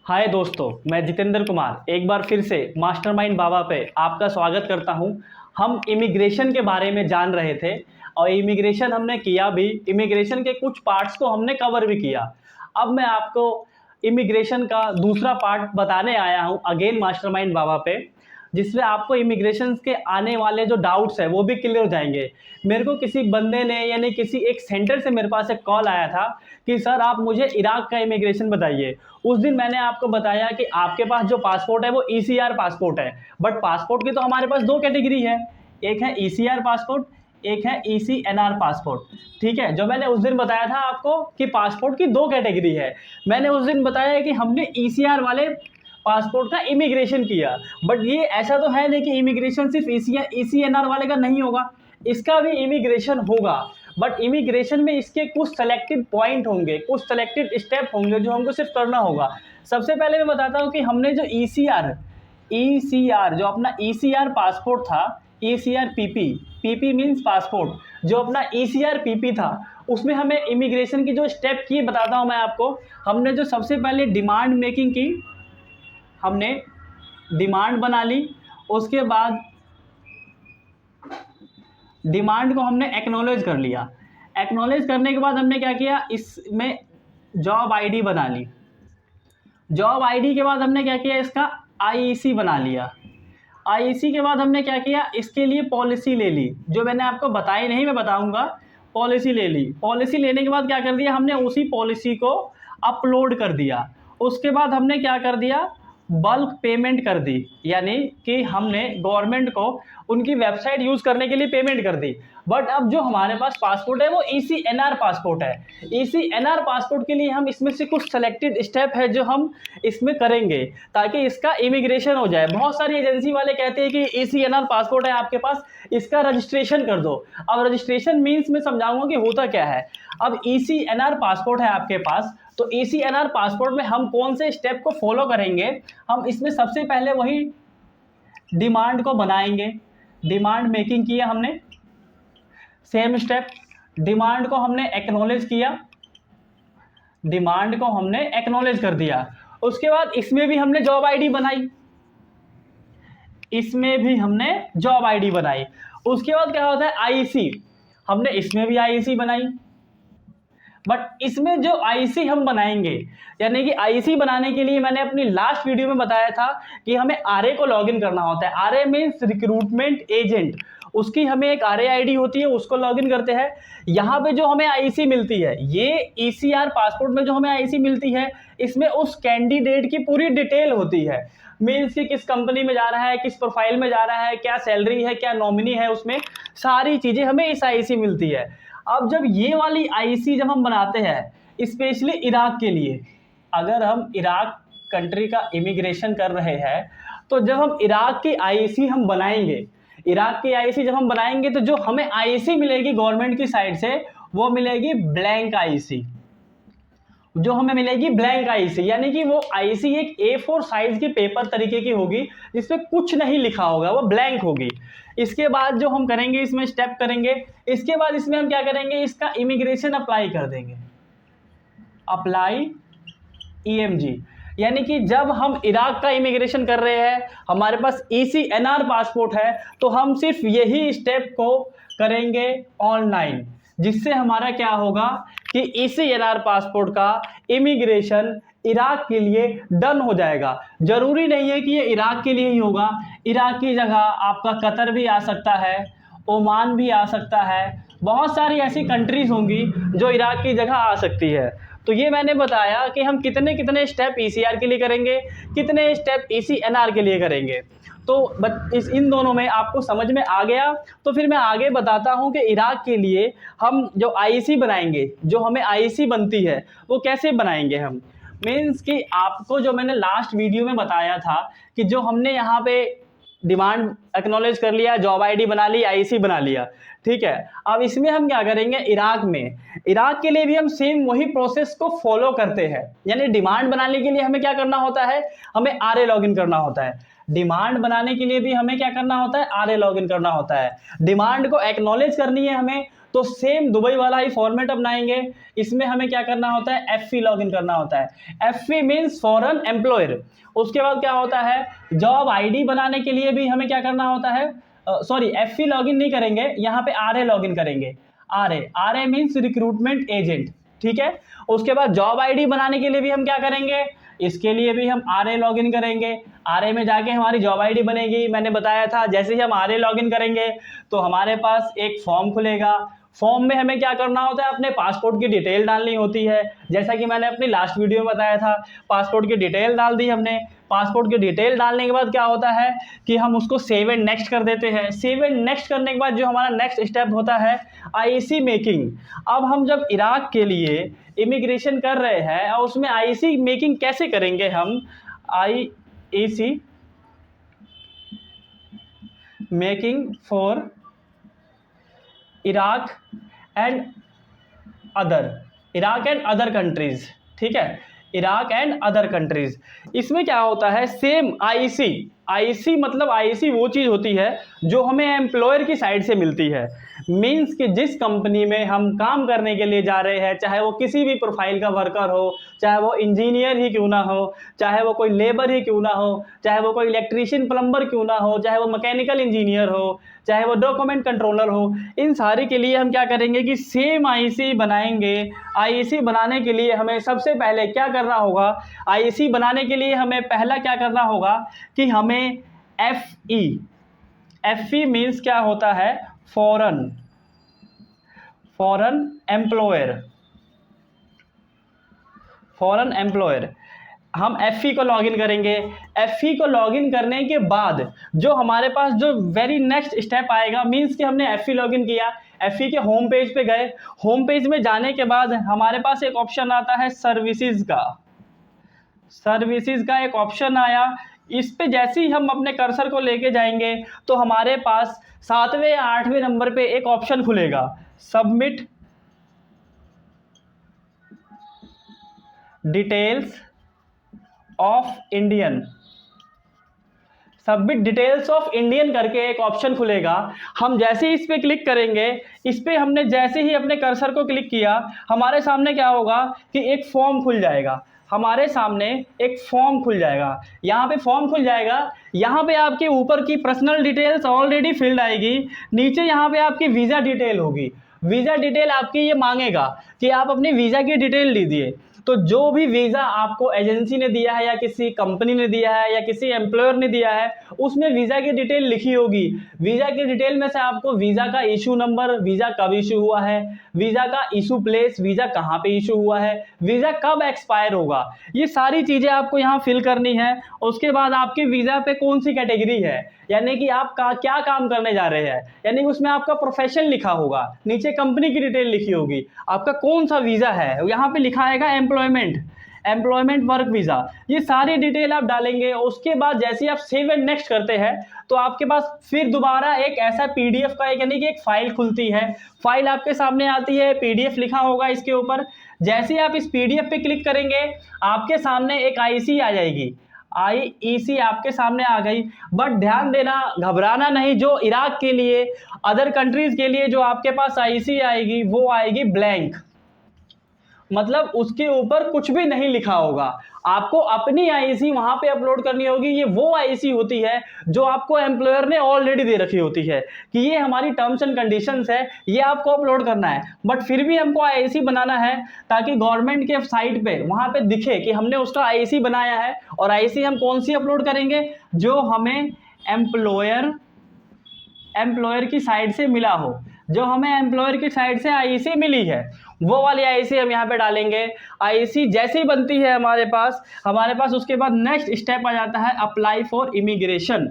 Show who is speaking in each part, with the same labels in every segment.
Speaker 1: हाय दोस्तों, मैं जितेंद्र कुमार एक बार फिर से मास्टरमाइंड बाबा पे आपका स्वागत करता हूं। हम इमिग्रेशन के बारे में जान रहे थे और इमिग्रेशन हमने किया भी। इमिग्रेशन के कुछ पार्ट्स को हमने कवर भी किया। अब मैं आपको इमिग्रेशन का दूसरा पार्ट बताने आया हूं अगेन मास्टरमाइंड बाबा पे, जिसमें आपको इमिग्रेशन के आने वाले जो डाउट्स है वो भी क्लियर हो जाएंगे। मेरे को किसी बंदे ने यानी किसी एक सेंटर से मेरे पास एक कॉल आया था कि सर आप मुझे इराक का इमिग्रेशन बताइए। उस दिन मैंने आपको बताया कि आपके पास जो पासपोर्ट है वो ईसीआर पासपोर्ट है, बट पासपोर्ट की तो हमारे पास दो कैटेगरी है, एक है ईसीआर पासपोर्ट, एक है ईसीएनआर पासपोर्ट। ठीक है, जो मैंने उस दिन बताया था आपको कि पासपोर्ट की दो कैटेगरी है। मैंने उस दिन बताया कि हमने ईसीआर वाले पासपोर्ट का इमिग्रेशन किया, बट ये ऐसा तो है नहीं कि इमिग्रेशन सिर्फ ईसीएनआर वाले का नहीं होगा, इसका भी इमिग्रेशन होगा। बट इमिग्रेशन में इसके कुछ सेलेक्टेड पॉइंट होंगे, कुछ सेलेक्टेड स्टेप होंगे जो हमको सिर्फ करना होगा। सबसे पहले मैं बताता हूँ कि हमने जो ईसीआर जो अपना ईसीआर पासपोर्ट था, ईसीआर पीपी मीन्स पासपोर्ट, जो अपना ईसीआर पीपी था उसमें हमें इमिग्रेशन की जो स्टेप की बताता हूँ मैं आपको। हमने जो सबसे पहले डिमांड मेकिंग की, हमने डिमांड बना ली। उसके बाद डिमांड को हमने एक्नॉलेज कर लिया। एक्नॉलेज करने के बाद हमने क्या किया, इसमें जॉब आईडी बना ली। जॉब आईडी के बाद हमने क्या किया, इसका आईईसी बना लिया। आईईसी के बाद हमने क्या किया, इसके लिए पॉलिसी ले ली, जो मैंने आपको बताई नहीं, मैं बताऊंगा। पॉलिसी ले ली। पॉलिसी लेने के बाद क्या कर दिया, हमने उसी पॉलिसी को अपलोड कर दिया। उसके बाद हमने क्या कर दिया, बल्क पेमेंट कर दी, यानी कि हमने गवर्नमेंट को उनकी वेबसाइट यूज़ करने के लिए पेमेंट कर दी। बट अब जो हमारे पास पासपोर्ट है वो ईसीएनआर पासपोर्ट है। ईसीएनआर पासपोर्ट के लिए हम इसमें से कुछ सेलेक्टेड स्टेप है जो हम इसमें करेंगे ताकि इसका इमिग्रेशन हो जाए। बहुत सारी एजेंसी वाले कहते हैं कि ईसीएनआर पासपोर्ट है आपके पास, इसका रजिस्ट्रेशन कर दो। अब रजिस्ट्रेशन मीन्स मैं समझाऊंगा कि होता क्या है। अब ईसीएनआर पासपोर्ट है आपके पास, तो ईसीएनआर पासपोर्ट में हम कौन से स्टेप को फॉलो करेंगे, हम इसमें सबसे पहले वही डिमांड को बनाएंगे। डिमांड मेकिंग किया हमने, सेम स्टेप। डिमांड को हमने एक्नॉलेज किया, डिमांड को हमने एक्नॉलेज कर दिया। उसके बाद इसमें भी हमने जॉब आईडी बनाई, इसमें भी हमने जॉब आईडी बनाई। उसके बाद क्या होता है, आईसी, हमने इसमें भी आईसी बनाई। बट इसमें जो आईसी हम बनाएंगे, यानी कि आईसी बनाने के लिए मैंने अपनी लास्ट वीडियो में बताया था कि हमें आरए को लॉगिन करना होता है। आरए मीन्स रिक्रूटमेंट एजेंट, उसकी हमें एक आरए आईडी होती है, उसको लॉगिन करते हैं। यहाँ पे जो हमें आईसी मिलती है, ये ईसीआर पासपोर्ट में जो हमें आईसी मिलती है, इसमें उस कैंडिडेट की पूरी डिटेल होती है। मीन्स कि किस कंपनी में जा रहा है, किस प्रोफाइल में जा रहा है, क्या सैलरी है, क्या नॉमिनी है, उसमें सारी चीज़ें हमें इस आईसी मिलती है। अब जब ये वाली आईसी जब हम बनाते हैं स्पेशली इराक के लिए, अगर हम इराक कंट्री का इमिग्रेशन कर रहे हैं, तो जब हम इराक की आईसी हम बनाएंगे, इराक की आईसी जब हम बनाएंगे तो जो हमें आईसी मिलेगी गवर्नमेंट की साइड से, वो मिलेगी ब्लैंक आईसी। जो हमें मिलेगी ब्लैंक आईसी, यानी कि वो आईसी एक A4 साइज के पेपर तरीके की होगी जिसमें कुछ नहीं लिखा होगा, वो ब्लैंक होगी। इसके बाद जो हम करेंगे, इसमें स्टेप करेंगे, इसके बाद इसमें हम क्या करेंगे, इसका इमिग्रेशन अप्लाई कर देंगे, अप्लाई ईएमजी। यानी कि जब हम इराक का इमिग्रेशन कर रहे हैं, हमारे पास ईसीएनआर पासपोर्ट है, तो हम सिर्फ यही स्टेप को करेंगे ऑनलाइन, जिससे हमारा क्या होगा कि ईसीएनआर पासपोर्ट का इमिग्रेशन इराक के लिए डन हो जाएगा। जरूरी नहीं है कि ये इराक के लिए ही होगा, इराक की जगह आपका कतर भी आ सकता है, ओमान भी आ सकता है, बहुत सारी ऐसी कंट्रीज होंगी जो इराक की जगह आ सकती है। तो ये मैंने बताया कि हम कितने कितने स्टेप ईसीआर के लिए करेंगे, कितने स्टेप ईसीएनआर के लिए करेंगे। तो इन दोनों में आपको समझ में आ गया। तो फिर मैं आगे बताता हूं कि इराक के लिए हम जो आईसी बनाएंगे, जो हमें आईसी बनती है वो कैसे बनाएंगे हम। मीन्स कि आपको जो मैंने लास्ट वीडियो में बताया था कि जो हमने यहाँ पे डिमांड एक्नॉलेज कर लिया, जॉब आईडी बना ली, आईसी बना लिया, ठीक है। अब इसमें हम क्या करेंगे, इराक में, इराक के लिए भी हम सेम वही प्रोसेस को फॉलो करते हैं। यानी डिमांड बनाने के लिए हमें क्या करना होता है, हमें आरए लॉगिन करना होता है। डिमांड बनाने के लिए भी हमें क्या करना होता है, आरए लॉगिन करना होता है। डिमांड को एक्नॉलेज करनी है हमें, तो सेम दुबई वाला ही फॉर्मेट अपनाएंगे। इसमें हमें क्या करना होता है, एफपी लॉगिन करना होता है। FP means foreign employer. उसके बाद क्या होता है, जॉब आईडी बनाने के लिए भी हमें क्या करना होता है, सॉरी एफपी लॉगिन नहीं करेंगे, यहाँ पे आरए लॉगिन करेंगे। RA, RA means recruitment agent, ठीक है। उसके बाद जॉब आईडी बनाने के लिए भी हम क्या करेंगे, इसके लिए भी हम आरए लॉगिन करेंगे। आरए में जाके हमारी जॉब आईडी बनेगी। मैंने बताया था जैसे ही हम आरए लॉगिन करेंगे तो हमारे पास एक फॉर्म खुलेगा। फॉर्म में हमें क्या करना होता है, अपने पासपोर्ट की डिटेल डालनी होती है। जैसा कि मैंने अपनी लास्ट वीडियो में बताया था, पासपोर्ट की डिटेल डाल दी हमने। पासपोर्ट की डिटेल डालने के बाद क्या होता है कि हम उसको सेव एंड नेक्स्ट कर देते हैं। सेव एंड नेक्स्ट करने के बाद जो हमारा नेक्स्ट स्टेप होता है, आईसी मेकिंग। अब हम जब इराक के लिए इमिग्रेशन कर रहे हैं और उसमें आईसी मेकिंग कैसे करेंगे, हम IC making for Iraq and other countries, ठीक है, इराक एंड अदर कंट्रीज। इसमें क्या होता है, सेम आईसी मतलब आईसी वो चीज़ होती है जो हमें एम्प्लॉयर की साइड से मिलती है। मींस कि जिस कंपनी में हम काम करने के लिए जा रहे हैं, चाहे वो किसी भी प्रोफाइल का वर्कर हो, चाहे वो इंजीनियर ही क्यों ना हो, चाहे वो कोई लेबर ही क्यों ना हो, चाहे वो कोई इलेक्ट्रीशियन प्लम्बर क्यों ना हो, चाहे वो मैकेनिकल इंजीनियर हो, चाहे वो डॉक्यूमेंट कंट्रोलर हो, इन सारे के लिए हम क्या करेंगे कि सेम आईसी बनाएंगे। आईसी बनाने के लिए हमें सबसे पहले क्या करना होगा, आईसी बनाने के लिए हमें पहला क्या करना होगा कि हमें एफई मीन्स क्या होता है, फॉरेन एम्प्लॉयर। हम एफई को लॉगिन करेंगे। एफई को लॉगिन करने के बाद जो हमारे पास जो वेरी नेक्स्ट स्टेप आएगा, मींस कि हमने एफई लॉगिन किया, एफई के होम पेज पे गए। होम पेज में जाने के बाद हमारे पास एक ऑप्शन आता है सर्विसेज का एक ऑप्शन आया। इस पे जैसे ही हम अपने कर्सर को लेके जाएंगे तो हमारे पास 7वें या 8वें नंबर पे एक ऑप्शन खुलेगा, सबमिट डिटेल्स ऑफ इंडियन करके एक ऑप्शन खुलेगा। हम जैसे ही इस पे क्लिक करेंगे, इस पे हमने जैसे ही अपने कर्सर को क्लिक किया, हमारे सामने क्या होगा कि एक फॉर्म खुल जाएगा। यहाँ पे फॉर्म खुल जाएगा। यहाँ पे आपके ऊपर की पर्सनल डिटेल्स ऑलरेडी फिल्ड आएगी। नीचे यहाँ पे आपकी वीज़ा डिटेल होगी। वीज़ा डिटेल आपकी ये मांगेगा कि आप अपनी वीज़ा की डिटेल दीजिए। तो जो भी वीज़ा आपको एजेंसी ने दिया है या किसी कंपनी ने दिया है या किसी एम्प्लॉयर ने दिया है, उसमें वीज़ा की डिटेल लिखी होगी। वीज़ा की डिटेल में से आपको वीज़ा का इशू नंबर, वीज़ा कब इशू हुआ है, वीज़ा का इशू प्लेस, वीज़ा कहाँ पे इशू हुआ है, वीज़ा कब एक्सपायर होगा, ये सारी चीज़ें आपको यहाँ फिल करनी है। उसके बाद आपके वीज़ा पे कौन सी कैटेगरी है, यानी कि आप क्या काम करने जा रहे हैं, यानी कि उसमें आपका प्रोफेशन लिखा होगा, नीचे कंपनी की डिटेल लिखी होगी, आपका कौन सा वीज़ा है, यहाँ पे लिखा आएगा एम्प्लॉयमेंट वर्क वीज़ा। ये सारी डिटेल आप डालेंगे। उसके बाद जैसे ही आप सेव एंड नेक्स्ट करते हैं तो आपके पास फिर दोबारा एक ऐसा पीडीएफ का यानी कि एक फाइल खुलती है। फाइल आपके सामने आती है, पीडीएफ लिखा होगा इसके ऊपर। जैसे ही आप इस पीडीएफ पे क्लिक करेंगे, आपके सामने एक आईसी आ जाएगी। आईईसी आपके सामने आ गई। बट ध्यान देना, घबराना नहीं। जो इराक के लिए, अदर कंट्रीज के लिए जो आपके पास आईसी आएगी वो आएगी ब्लैंक, मतलब उसके ऊपर कुछ भी नहीं लिखा होगा। आपको अपनी आईसी वहां पे अपलोड करनी होगी। ये वो आईसी होती है जो आपको एम्प्लॉयर ने ऑलरेडी दे रखी होती है कि ये हमारी टर्म्स एंड कंडीशंस है, ये आपको अपलोड करना है। बट फिर भी हमको आईसी बनाना है ताकि गवर्नमेंट के साइट पे वहां पे दिखे कि हमने उसका आईसी बनाया है। और आईसी हम कौन सी अपलोड करेंगे, जो हमें एम्प्लॉयर की साइड से मिला हो, जो हमें एम्प्लॉयर की साइड से आईसी मिली है, वो वाली आईसी हम यहाँ पे डालेंगे। आईसी जैसे ही बनती है हमारे पास उसके बाद नेक्स्ट स्टेप आ जाता है अप्लाई फॉर इमिग्रेशन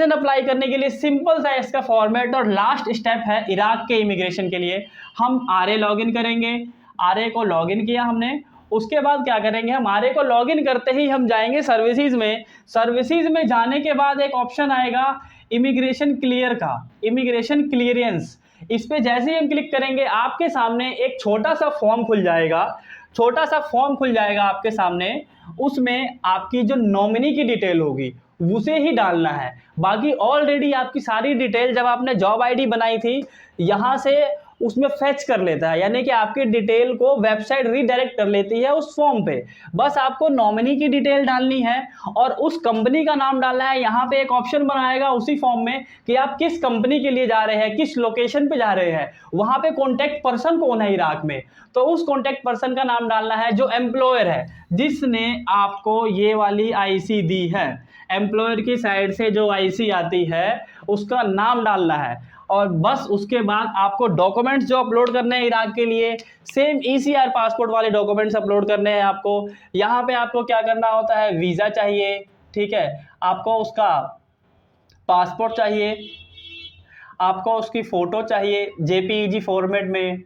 Speaker 1: अप्लाई करने के लिए सिंपल सा इसका फॉर्मेट और लास्ट स्टेप है इराक के इमिग्रेशन के लिए। हम आरए लॉगिन करेंगे। आरए को लॉगिन किया हमने। उसके बाद क्या करेंगे, हमारे को लॉगिन करते ही हम जाएंगे सर्विसेज में। सर्विसेज में जाने के बाद एक ऑप्शन आएगा इमिग्रेशन क्लियर का, इमिग्रेशन क्लियरेंस। इस पे जैसे ही हम क्लिक करेंगे आपके सामने एक छोटा सा फॉर्म खुल जाएगा, छोटा सा फॉर्म खुल जाएगा आपके सामने। उसमें आपकी जो नॉमिनी की डिटेल होगी उसे ही डालना है। बाकी ऑलरेडी आपकी सारी डिटेल जब आपने जॉब आईडी बनाई थी यहाँ से उसमें फेच कर लेता है, यानी कि आपकी डिटेल को वेबसाइट रीडायरेक्ट कर लेती है उस फॉर्म पे। बस आपको नॉमिनी की डिटेल डालनी है और उस कंपनी का नाम डालना है। यहाँ पे एक ऑप्शन बनाएगा उसी फॉर्म में कि आप किस कंपनी के लिए जा रहे हैं, किस लोकेशन पे जा रहे हैं, वहाँ पे कॉन्टैक्ट पर्सन कौन है इराक में, तो उस कॉन्टैक्ट पर्सन का नाम डालना है जो एम्प्लॉयर है जिसने आपको ये वाली आईसी दी है। एम्प्लॉयर की साइड से जो आईसी आती है उसका नाम डालना है और बस उसके बाद आपको डॉक्यूमेंट्स जो अपलोड करने हैं इराक के लिए सेम ECR पासपोर्ट वाले डॉक्यूमेंट्स अपलोड करने हैं आपको। यहाँ पे आपको क्या करना होता है, वीज़ा चाहिए, ठीक है, आपको उसका पासपोर्ट चाहिए, आपको उसकी फ़ोटो चाहिए JPEG फॉर्मेट में,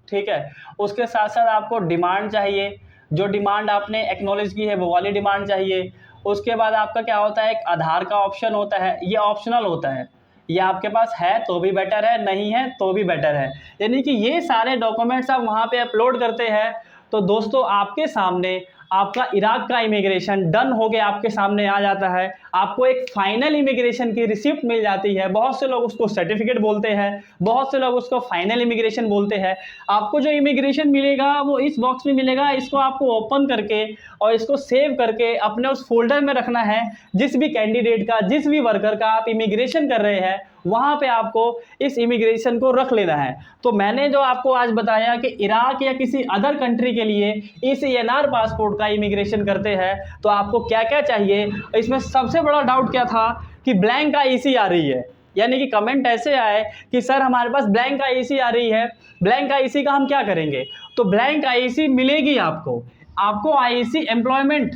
Speaker 1: ठीक है। उसके साथ साथ आपको डिमांड चाहिए, जो डिमांड आपने एक्नॉलेज की है वो वाली डिमांड चाहिए। उसके बाद आपका क्या होता है, एक आधार का ऑप्शन होता है, ये ऑप्शनल होता है, ये आपके पास है तो भी बेटर है, नहीं है तो भी बेटर है। यानी कि ये सारे डॉक्यूमेंट्स आप वहाँ पे अपलोड करते हैं तो दोस्तों आपके सामने आपका इराक का इमिग्रेशन डन हो के आपके सामने आ जाता है। आपको एक फाइनल इमिग्रेशन की रिसिप्ट मिल जाती है। बहुत से लोग उसको सर्टिफिकेट बोलते हैं, बहुत से लोग उसको फाइनल इमिग्रेशन बोलते हैं। आपको जो इमिग्रेशन मिलेगा वो इस बॉक्स में मिलेगा। इसको आपको ओपन करके और इसको सेव करके अपने उस फोल्डर में रखना है। जिस भी कैंडिडेट का, जिस भी वर्कर का आप इमिग्रेशन कर रहे हैं वहाँ पे आपको इस इमिग्रेशन को रख लेना है। तो मैंने जो आपको आज बताया कि इराक या किसी अदर कंट्री के लिए ECNR पासपोर्ट का इमिग्रेशन करते हैं तो आपको क्या क्या चाहिए। इसमें सबसे बड़ा डाउट क्या था कि ब्लैंक IC आ रही है, यानी कि कमेंट ऐसे आए कि सर हमारे पास ब्लैंक IC आ रही है, ब्लैंक IC का हम क्या करेंगे। तो ब्लैंक IC मिलेगी आपको IC एम्प्लॉयमेंट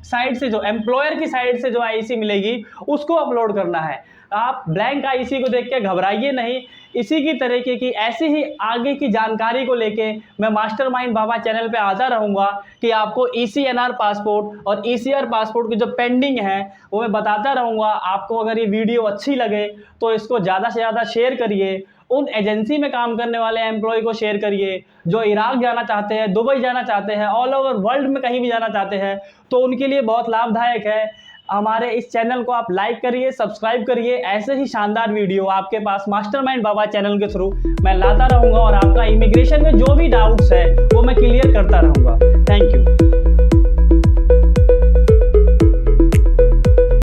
Speaker 1: साइड से, जो एम्प्लॉयर की साइड से जो IC मिलेगी उसको अपलोड करना है। आप ब्लैंक IC को देख के घबराइए नहीं। इसी की तरीके की ऐसी ही आगे की जानकारी को लेके मैं मास्टरमाइंड बाबा चैनल पे आता रहूँगा कि आपको ECNR पासपोर्ट और ECR पासपोर्ट की जो पेंडिंग है वो मैं बताता रहूँगा। आपको अगर ये वीडियो अच्छी लगे तो इसको ज़्यादा से ज़्यादा शेयर करिए, उन एजेंसी में काम करने वाले एम्प्लॉय को शेयर करिए जो इराक जाना चाहते हैं, दुबई जाना चाहते हैं, ऑल ओवर वर्ल्ड में कहीं भी जाना चाहते हैं, तो उनके लिए बहुत लाभदायक है। हमारे इस चैनल को आप लाइक करिए, सब्सक्राइब करिए। ऐसे ही शानदार वीडियो आपके पास मास्टरमाइंड बाबा चैनल के थ्रू मैं लाता रहूँगा और आपका इमिग्रेशन में जो भी डाउट्स है वो मैं क्लियर करता रहूँगा। Thank you.